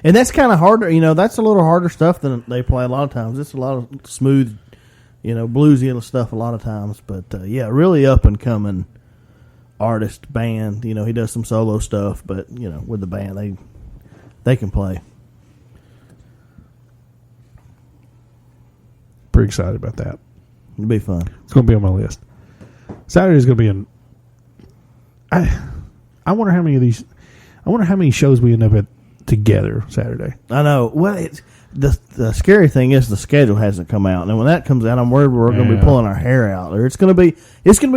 And that's kind of harder. That's a little harder stuff than they play a lot of times. It's a lot of smooth, bluesy and stuff a lot of times. But, really up-and-coming artist, band. He does some solo stuff, but, with the band, they can play. Pretty excited about that. It'll be fun. It's going to be on my list. Saturday's going to be I wonder how many shows we end up at together Saturday. I know. Well, the scary thing is the schedule hasn't come out, and when that comes out, I'm worried we're going to be pulling our hair out. Or it's going to be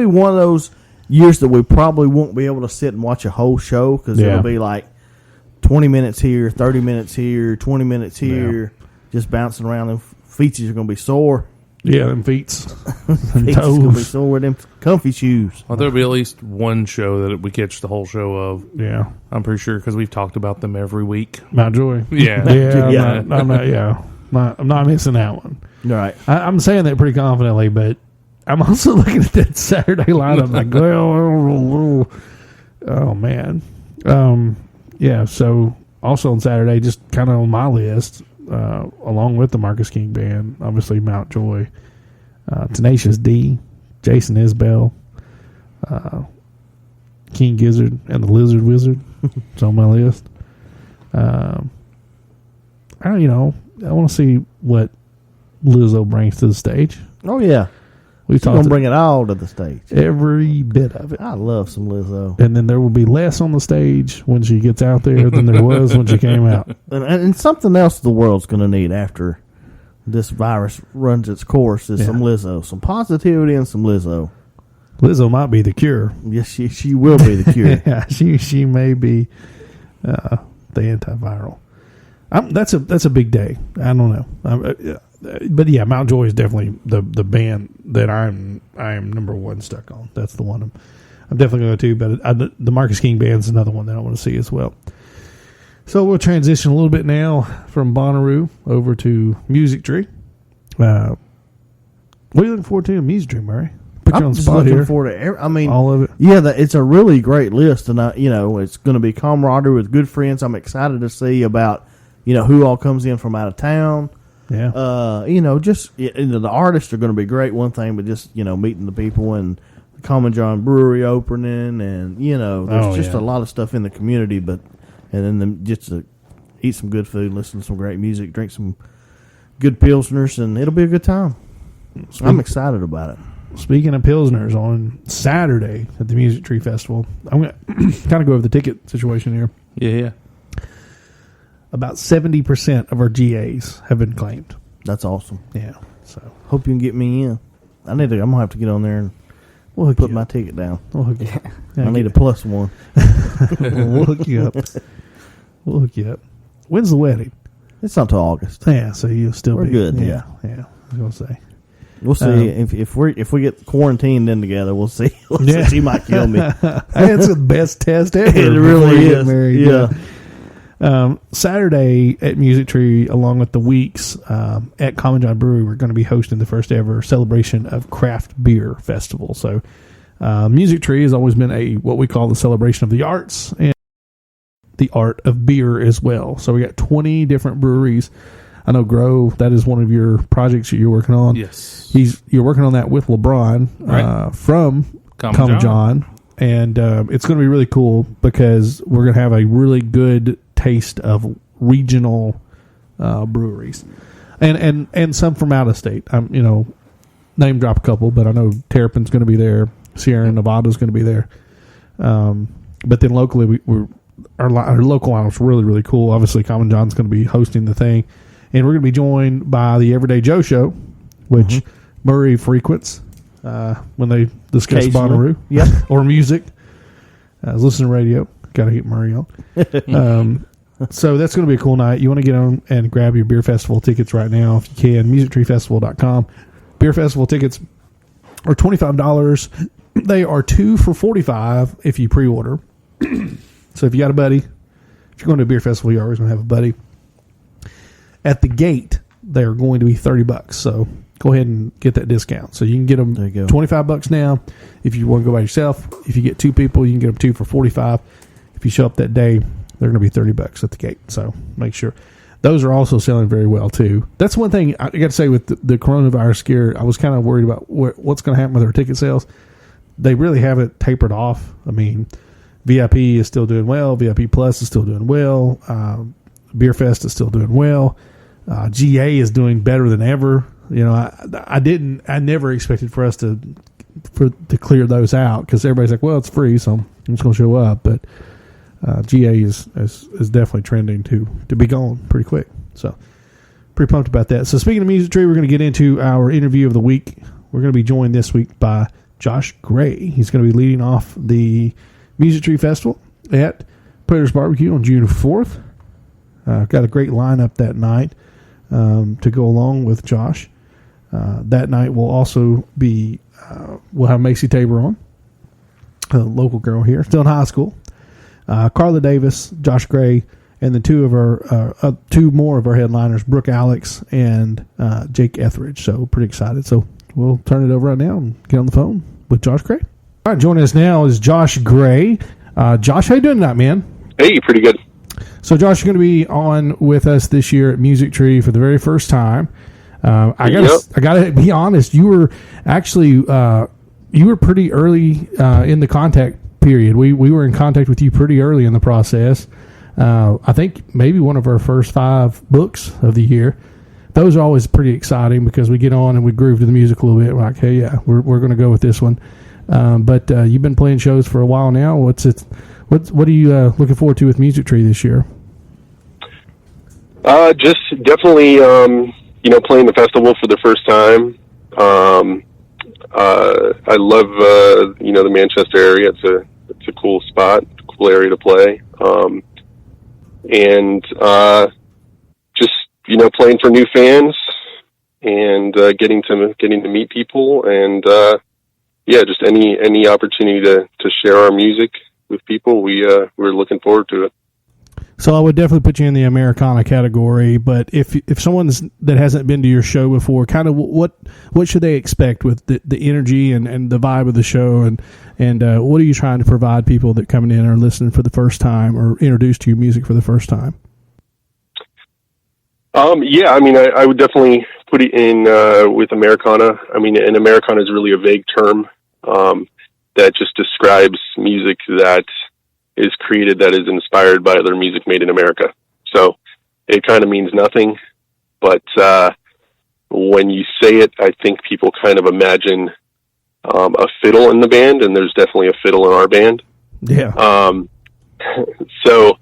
one of those years that we probably won't be able to sit and watch a whole show because it'll be like 20 minutes here, 30 minutes here, 20 minutes here, just bouncing around, and feet are going to be sore. Yeah, them feets. Feet are going to be sore with them comfy shoes. Well, there'll be at least one show that we catch the whole show of. Yeah. I'm pretty sure because we've talked about them every week. Mount Joy. Yeah. I'm not missing that one. Right. I'm saying that pretty confidently, but I'm also looking at that Saturday lineup like, oh, man. So also on Saturday, just kind of on my list, along with the Marcus King Band, obviously Mount Joy, Tenacious D, Jason Isbell, King Gizzard, and the Lizard Wizard. It's on my list. I want to see what Lizzo brings to the stage. Oh, yeah. She's going to bring it all to the stage. Every bit of it. I love some Lizzo. And then there will be less on the stage when she gets out there than there was when she came out. And something else the world's going to need after this virus runs its course is some Lizzo. Some positivity and some Lizzo. Lizzo might be the cure. Yes, she will be the cure. Yeah, she may be the antiviral. That's a big day. I don't know. But yeah, Mount Joy is definitely the band that I am number one stuck on. That's the one I'm definitely going to go to. But the Marcus King Band is another one that I want to see as well. So we'll transition a little bit now from Bonnaroo over to MusicTree. What are you looking forward to in MusicTree, Murray? Put you on the spot here. Forward to all of it. Yeah, it's a really great list, and it's going to be camaraderie with good friends. I'm excited to see about who all comes in from out of town. Yeah. The artists are going to be great, one thing, but just, meeting the people and the Common John Brewery opening and, there's a lot of stuff in the community, and then just to eat some good food, listen to some great music, drink some good Pilsners, and it'll be a good time. I'm excited about it. Speaking of Pilsners, on Saturday at the MusicTree Festival, I'm going to kind of go over the ticket situation here. Yeah. About 70% of our GAs have been claimed. That's awesome. Yeah. So hope you can get me in. I'm gonna have to get on there and put my ticket down. We'll hook you up. I need a plus one. We'll hook you up. When's the wedding? It's not till August. Yeah, so you'll still be good. Yeah. I was gonna say. We'll see if we get quarantined in together. We'll see. See. She might kill me. It's the best test ever. It really is. Married. Yeah. Saturday at MusicTree, along with the Weeks at Common John Brewery, we're going to be hosting the first ever celebration of craft beer festival. So, MusicTree has always been what we call the celebration of the arts and the art of beer as well. So we got 20 different breweries. I know Grove, that is one of your projects that you're working on. Yes, you're working on that with LeBron from Common John. And it's going to be really cool because we're going to have a really good taste of regional breweries, and some from out of state. Name drop a couple, but I know Terrapin's going to be there. Sierra Nevada's going to be there. But then locally, our local lineup's really, really cool. Obviously, Common John's going to be hosting the thing, and we're going to be joined by the Everyday Joe Show, which Murray frequents when they discuss Bonnaroo, or music. Listen to radio. Got to get Murray on. So that's going to be a cool night. You want to get on and grab your beer festival tickets right now if you can. MusicTreeFestival.com. Beer festival tickets are $25. They are 2 for $45 if you pre-order. So if you got a buddy, if you're going to a beer festival, you're always going to have a buddy. At the gate, they are going to be $30. So go ahead and get that discount. So you can get them $25 now. If you want to go by yourself, if you get 2 people, you can get them 2 for $45. If you show up that day, they're going to be $30 at the gate. So make sure. Those are also selling very well too. That's one thing I got to say with the coronavirus scare. I was kind of worried about what's going to happen with our ticket sales. They really haven't tapered off. I mean, VIP is still doing well. VIP Plus is still doing well. Beer Fest is still doing well. GA is doing better than ever. You know, I never expected for us to clear those out because everybody's like, well, it's free, so I'm just going to show up. But GA is definitely trending to be gone pretty quick. So pretty pumped about that. So speaking of MusicTree, we're going to get into our interview of the week. We're going to be joined this week by Josh Gray. He's going to be leading off the MusicTree Festival at Praters Barbecue on June 4th. Got a great lineup that night to go along with Josh. That night we'll also be we'll have Macy Tabor on, a local girl here, still in high school. Carla Davis, Josh Gray, and then two more of our headliners, Brooke Alex and Jake Etheridge. So pretty excited. So we'll turn it over right now and get on the phone with Josh Gray. All right, joining us now is Josh Gray. Josh, how you doing tonight, man? Hey, pretty good. So, Josh, you're going to be on with us this year at MusicTree for the very first time. I got to be honest. You were actually you were pretty early in the contact period. We were in contact with you pretty early in the process. I think maybe one of our first 5 books of the year. Those are always pretty exciting because we get on and we groove to the music a little bit. We're like, hey, yeah, we're going to go with this one. But you've been playing shows for a while now. What are you looking forward to with MusicTree this year? Just definitely, playing the festival for the first time. I love, the Manchester area. It's a cool spot, cool area to play. Just, playing for new fans and getting to meet people and, just any opportunity to share our music with people. We're looking forward to it. So I would definitely put you in the Americana category, but if someone that hasn't been to your show before, kind of what should they expect with the energy and the vibe of the show, and what are you trying to provide people that coming in or listening for the first time or introduced to your music for the first time? I would definitely put it in with Americana. And Americana is really a vague term that just describes music that is created that is inspired by other music made in America. So it kind of means nothing, but when you say it, I think people kind of imagine a fiddle in the band, and there's definitely a fiddle in our band. Yeah. So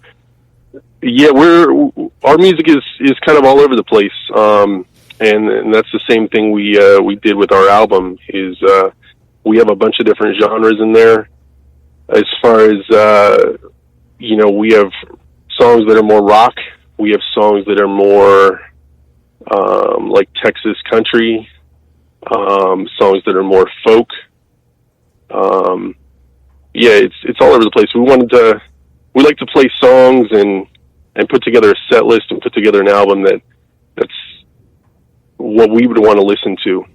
yeah, our music is kind of all over the place, and that's the same thing we did with our album. Is we have a bunch of different genres in there. As far as, we have songs that are more rock. We have songs that are more like Texas country, songs that are more folk. It's all over the place. We like to play songs and put together a set list and put together an album that's what we would want to listen to.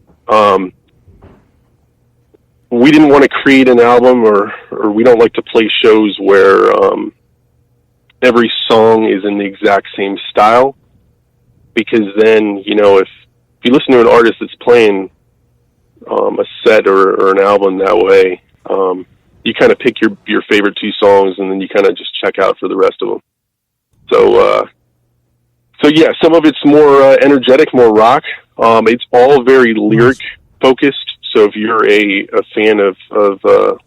We didn't want to create an album or we don't like to play shows where every song is in the exact same style, because then, if you listen to an artist that's playing a set or an album that way, you kind of pick your favorite 2 songs and then you kind of just check out for the rest of them. So yeah, some of it's more energetic, more rock. It's all very lyric focused. So if you're a fan of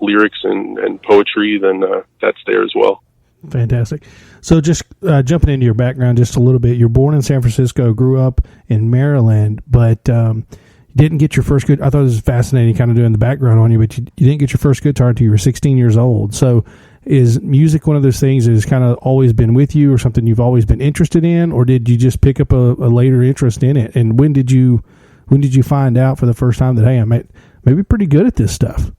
lyrics and poetry, then that's there as well. Fantastic. So just jumping into your background just a little bit, you're born in San Francisco, grew up in Maryland, but didn't get your first I thought it was fascinating kind of doing the background on you, but you didn't get your first guitar until you were 16 years old. So is music one of those things that has kind of always been with you or something you've always been interested in, or did you just pick up a later interest in it? And when did you find out for the first time that, hey, I'm maybe pretty good at this stuff?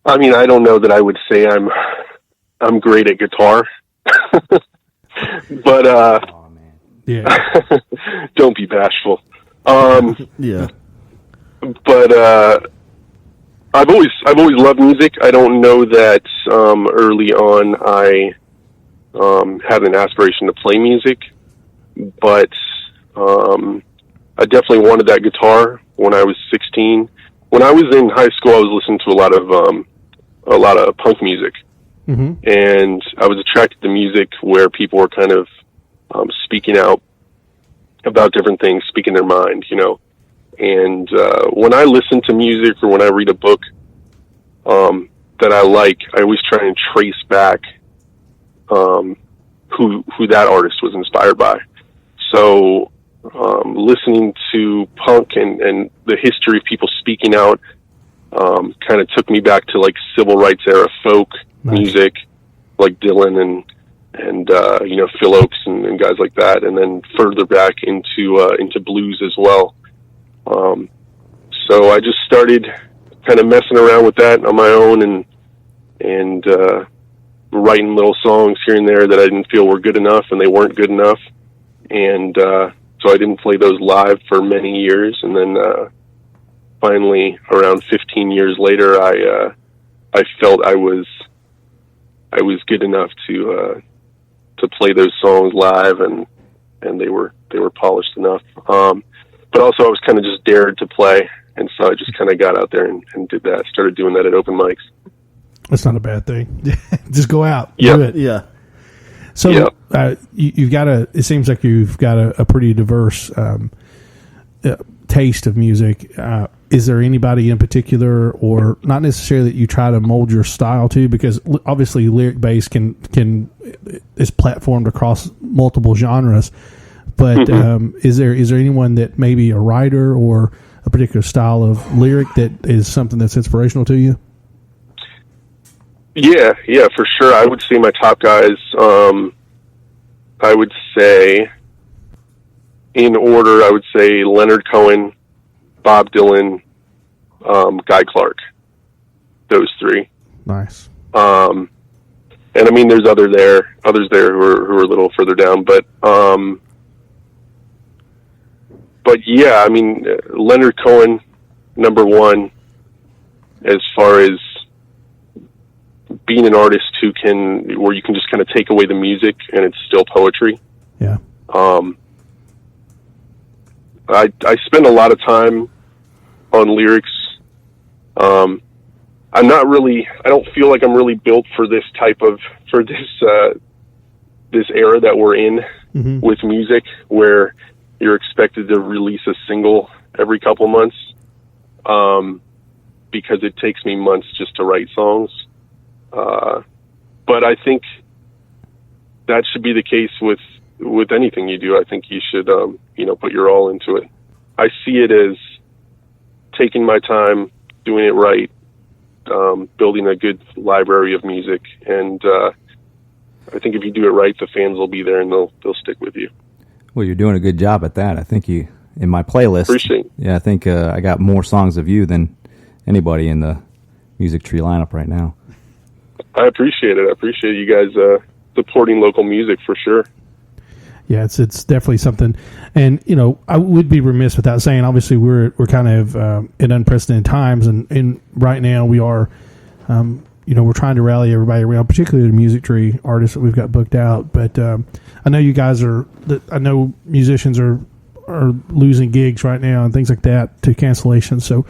I don't know that I would say I'm great at guitar, but yeah, don't be bashful. Yeah, but I've always loved music. I don't know that early on I had an aspiration to play music, but I definitely wanted that guitar when I was 16. When I was in high school, I was listening to a lot of punk music, and I was attracted to music where people were kind of speaking out about different things, speaking their mind, you know. And when I listen to music or when I read a book that I like, I always try and trace back who that artist was inspired by. So listening to punk and the history of people speaking out kind of took me back to like civil rights era folk music, like Dylan and you know, Phil Oakes and guys like that, and then further back into blues as well. So I just started kind of messing around with that on my own and writing little songs here and there that I didn't feel were good enough, and they weren't good enough. And so I didn't play those live for many years. And then finally, around 15 years later, I felt I was good enough to play those songs live, and they were polished enough. But also I was kind of just dared to play, and so I just kind of got out there and did that. Started doing that at open mics. That's not a bad thing. Just go out, do it. Yeah. So you've got it seems like you've got a pretty diverse taste of music. Is there anybody in particular, or not necessarily that you try to mold your style to? Because obviously lyric bass is platformed across multiple genres. But is there anyone that maybe a writer or a particular style of lyric that is something that's inspirational to you? Yeah, for sure. I would say my top guys, I would say, in order, I would say Leonard Cohen, Bob Dylan, Guy Clark. Those three. Nice. And I mean, there's others there who are a little further down, but yeah, I mean, Leonard Cohen, number one, as far as being an artist where you can just kind of take away the music and it's still poetry. Yeah. I spend a lot of time on lyrics. I don't feel like I'm really built for this this era that we're in with music, where you're expected to release a single every couple months, because it takes me months just to write songs. But I think that should be the case with anything you do. I think you should, put your all into it. I see it as taking my time, doing it right, building a good library of music. And, I think if you do it right, the fans will be there and they'll stick with you. Well, you're doing a good job at that. I think in my playlist, appreciate. Yeah, I think I got more songs of you than anybody in the MusicTree lineup right now. I appreciate it. I appreciate you guys supporting local music for sure. Yeah, it's definitely something. And, I would be remiss without saying, obviously, we're kind of in unprecedented times, and right now we are, we're trying to rally everybody around, particularly the MusicTree artists that we've got booked out. But I know you guys I know musicians are losing gigs right now and things like that to cancellations. So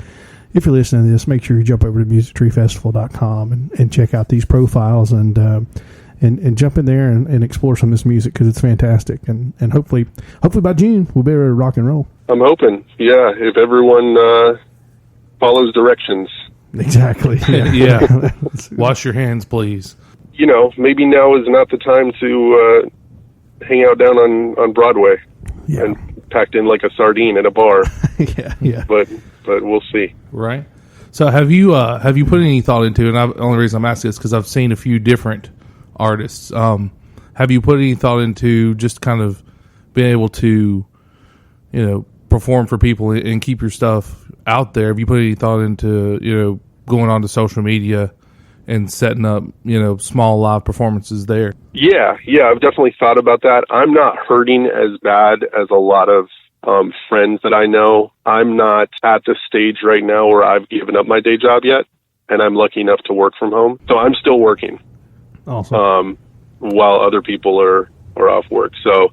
if you're listening to this, make sure you jump over to MusicTreeFestival.com and check out these profiles and jump in there and explore some of this music, because it's fantastic. And hopefully by June we'll be able to rock and roll. I'm hoping, yeah, if everyone follows directions. Exactly. Yeah. Wash your hands, please. Maybe now is not the time to hang out down on Broadway and packed in like a sardine at a bar. Yeah. But we'll see. Right. So have you put any thought into, and the only reason I'm asking is because I've seen a few different artists. Have you put any thought into just kind of being able to, perform for people and keep your stuff out there? Have you put any thought into, going onto social media and setting up, small live performances there? Yeah, I've definitely thought about that. I'm not hurting as bad as a lot of friends that I know. I'm not at the stage right now where I've given up my day job yet, and I'm lucky enough to work from home. So I'm still working. Awesome. while other people are off work. So